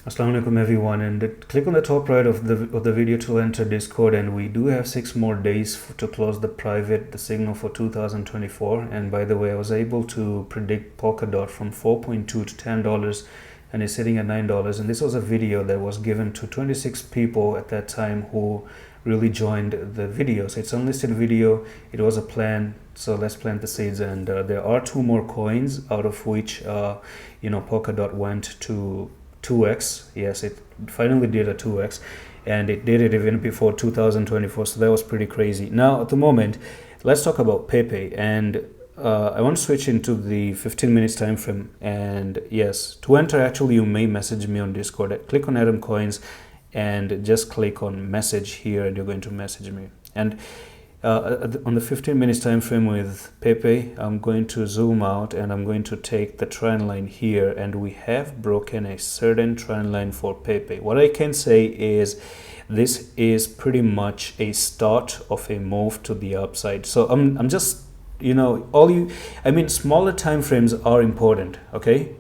Assalamu alaikum everyone, and click on the top right of the video to enter Discord. And we do have 6 more days to close the signal for 2024. And by the way, I was able to predict Polkadot from 4.2 to $10, and it's sitting at $9. And this was a video that was given to 26 people at that time who really joined the video. So it's an unlisted video. It was a plan. So let's plant the seeds. And there are 2 more coins, out of which Polkadot went to 2x. Yes, it finally did a 2x, and it did it even before 2024. So that was pretty crazy. Now at the moment, let's talk about Pepe. And I want to switch into the 15 minutes time frame. And yes, to enter, actually you may message me on Discord. Click on Atom Coins and just click on message here, and you're going to message me. And on the 15 minutes time frame with Pepe, I'm going to zoom out and I'm going to take the trend line here, and we have broken a certain trend line for Pepe. What I can say is this is pretty much a start of a move to the upside. So I'm just, smaller time frames are important, okay?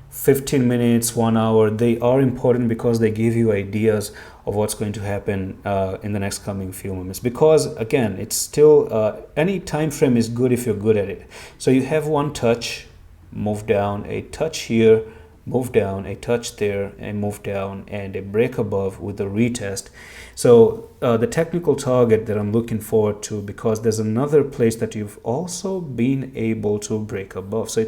15 minutes, 1 hour, they are important because they give you ideas of what's going to happen in the next coming few moments. Because again, it's still any time frame is good if you're good at it. So you have one touch, move down, a touch here, move down, a touch there, and move down, and a break above with a retest. So the technical target that I'm looking forward to, because there's another place that you've also been able to break above. So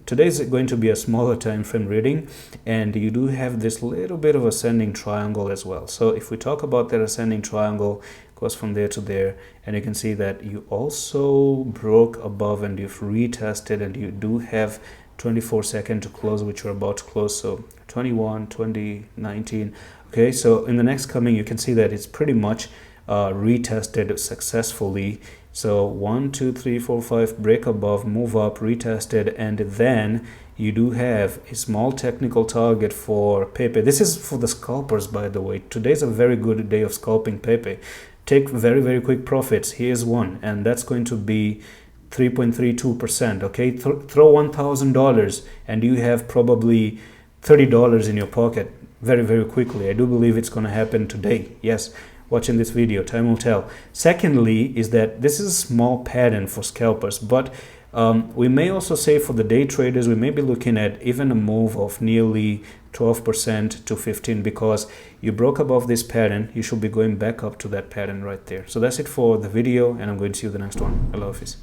today is going to be a smaller time frame reading, and you do have this little bit of ascending triangle as well. So if we talk about that ascending triangle, goes from there to there, and you can see that you also broke above and you've retested, and you do have 24-second to close, which we're about to close. So 21, 20, 19. Okay, so in the next coming, you can see that it's pretty much retested successfully. So 1, 2, 3, 4, 5, break above, move up, retested, and then you do have a small technical target for Pepe. This is for the scalpers, by the way. Today's a very good day of scalping Pepe. Take very, very quick profits. Here's one, and that's going to be 3.32%. okay, throw $1,000 and you have probably $30 in your pocket very, very quickly. I do believe it's going to happen today. Yes, watching this video, time will tell. Secondly is that this is a small pattern for scalpers, but we may also say for the day traders, we may be looking at even a move of nearly 12% to 15%, because you broke above this pattern. You should be going back up to that pattern right there. So that's it for the video, and I'm going to see you in the next one. Allah Hafiz.